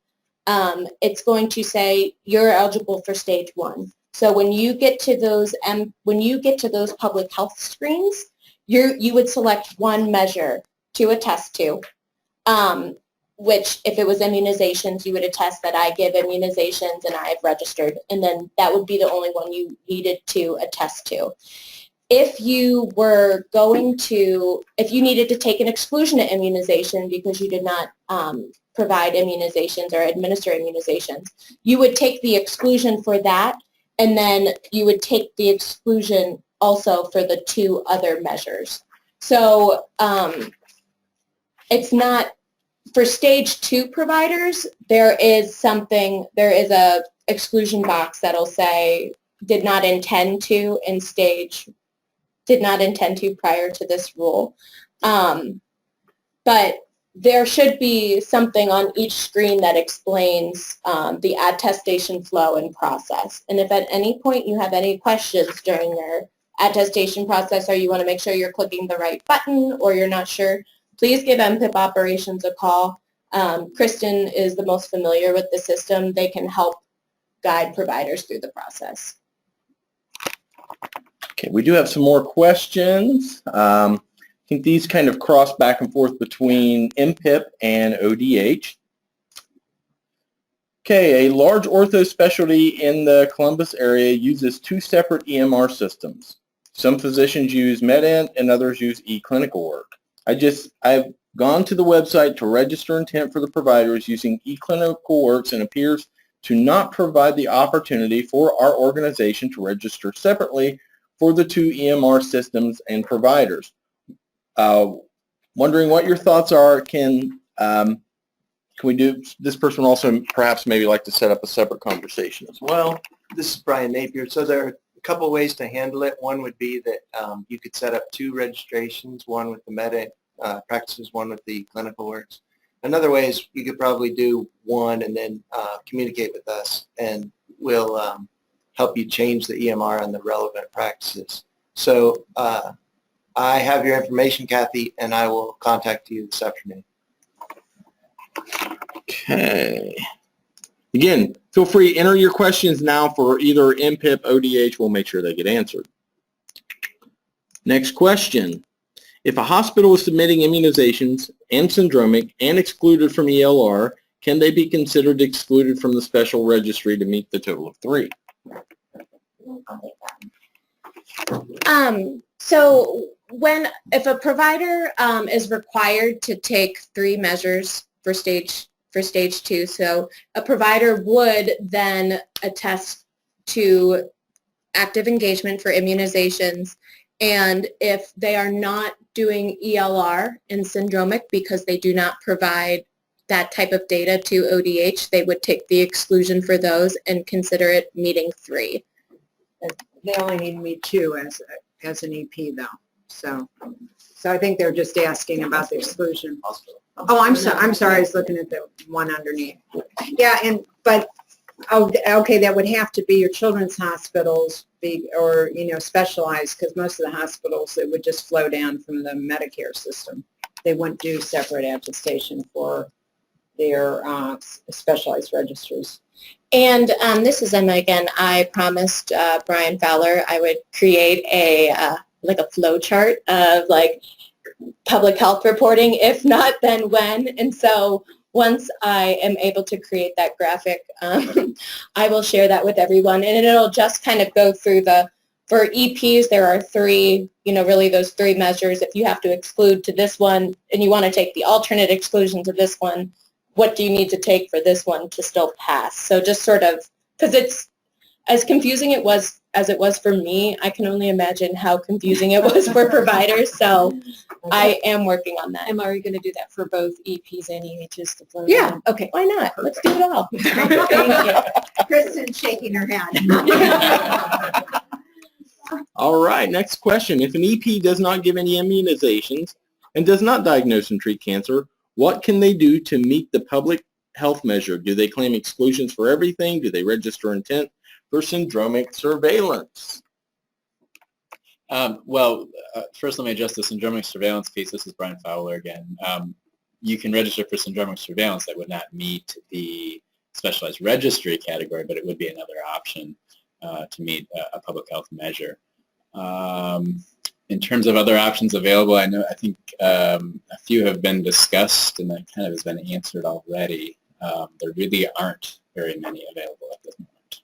it's going to say you're eligible for stage 1. So when you get to those public health screens, you would select one measure to attest to. which if it was immunizations, you would attest that I give immunizations and I've registered, and then that would be the only one you needed to attest to. If you were going to, if you needed to take an exclusion to immunization because you did not provide immunizations or administer immunizations, you would take the exclusion for that, and then you would take the exclusion also for the 2 other measures. So it's not, for stage 2 providers, there is a exclusion box that'll say did not intend to in stage, did not intend to prior to this rule. But there should be something on each screen that explains the attestation flow and process. And if at any point you have any questions during your attestation process, or you want to make sure you're clicking the right button, or you're not sure, please give MPIP operations a call. Kristen is the most familiar with the system. They can help guide providers through the process. Okay, we do have some more questions. I think these kind of cross back and forth between MPIP and ODH. Okay, a large ortho specialty in the Columbus area uses 2 separate EMR systems. Some physicians use MedInt and others use eClinicalWork. I've gone to the website to register intent for the providers using eClinicalWorks and appears to not provide the opportunity for our organization to register separately for the 2 EMR systems and providers. Wondering what your thoughts are. Can we do, this person also perhaps maybe like to set up a separate conversation as well. This is Brian Napier. So there are a couple of ways to handle it. One would be that you could set up 2 registrations, one with the MedInt practices, one with the ClinicalWorks. Another way is you could probably do one and then communicate with us, and we'll help you change the EMR on the relevant practices. So I have your information, Kathy, and I will contact you this afternoon. Okay. Again, feel free to enter your questions now for either MPIP, ODH. We'll make sure they get answered. Next question. If a hospital is submitting immunizations and syndromic and excluded from ELR, can they be considered excluded from the special registry to meet the total of 3? So if a provider is required to take 3 measures for stage 2, so a provider would then attest to active engagement for immunizations, and if they are not doing ELR and syndromic because they do not provide that type of data to ODH, they would take the exclusion for those and consider it meeting 3. They only need to meet 2 as an EP though. So I think they're just asking about the exclusion. Oh, I'm sorry. I was looking at the one underneath. Yeah, okay, that would have to be your children's hospitals, or specialized, because most of the hospitals, it would just flow down from the Medicare system. They wouldn't do separate attestation for their specialized registries. And this is Emma again. I promised Brian Fowler I would create a flow chart of public health reporting. If not, then when. And so once I am able to create that graphic, I will share that with everyone. And it'll just kind of go through for EPs, there are 3, really those 3 measures. If you have to exclude to this one and you want to take the alternate exclusion to this one, what do you need to take for this one to still pass? So just sort of, because it's as confusing as it was for me, I can only imagine how confusing it was for providers. So I am working on that. Emma, are you going to do that for both EPs and EHs to flow Yeah. down? Okay. Why not? Let's do it all. Thank you. Kristen's shaking her head. All right, next question. If an EP does not give any immunizations and does not diagnose and treat cancer, what can they do to meet the public health measure? Do they claim exclusions for everything? Do they register intent for syndromic surveillance? First let me address the syndromic surveillance piece. This is Brian Fowler again. You can register for syndromic surveillance. That would not meet the specialized registry category, but it would be another option to meet a public health measure. In terms of other options available, I think a few have been discussed, and that kind of has been answered already. There really aren't very many available at this moment.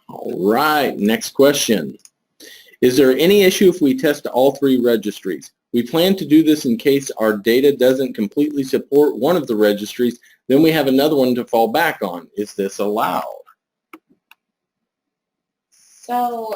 All right, next question. Is there any issue if we test all 3 registries? We plan to do this in case our data doesn't completely support one of the registries, then we have another one to fall back on. Is this allowed? So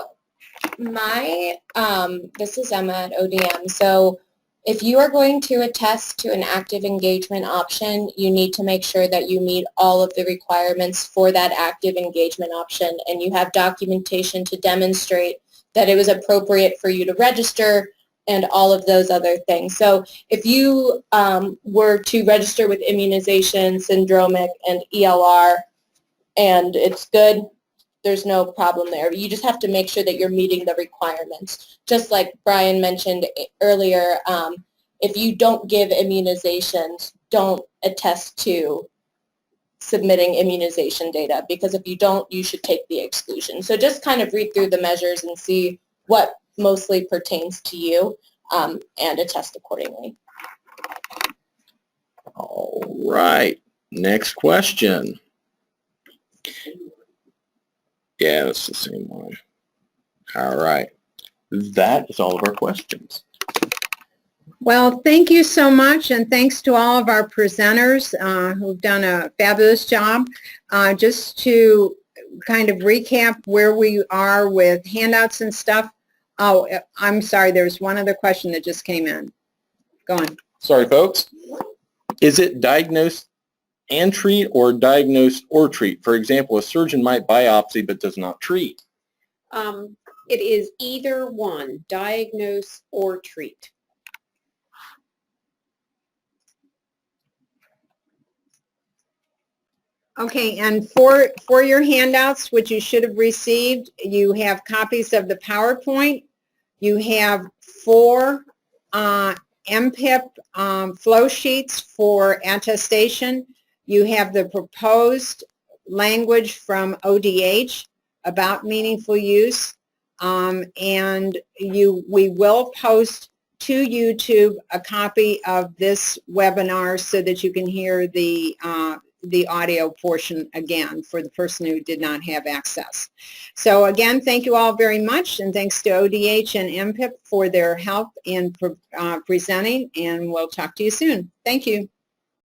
this is Emma at ODM. So if you are going to attest to an active engagement option, you need to make sure that you meet all of the requirements for that active engagement option, and you have documentation to demonstrate that it was appropriate for you to register and all of those other things. So if you were to register with immunization, syndromic, and ELR, and it's good, there's no problem there. You just have to make sure that you're meeting the requirements. Just like Brian mentioned earlier, if you don't give immunizations, don't attest to submitting immunization data, because if you don't, you should take the exclusion. So just kind of read through the measures and see what mostly pertains to you, and attest accordingly. All right, next question. Yeah, it's the same one. All right, that is all of our questions. Well, thank you so much, and thanks to all of our presenters who've done a fabulous job. Just to kind of recap where we are with handouts and stuff. Oh, I'm sorry, there's one other question that just came in. Go on. Sorry, folks. Is it diagnose and treat or diagnose or treat? For example, a surgeon might biopsy but does not treat. It is either one, diagnose or treat. Okay, and for your handouts, which you should have received, you have copies of the PowerPoint. You have 4 MPIP flow sheets for attestation. You have the proposed language from ODH about meaningful use, and we will post to YouTube a copy of this webinar so that you can hear the audio portion again for the person who did not have access. So again, thank you all very much, and thanks to ODH and MPIP for their help in presenting, and we'll talk to you soon. Thank you.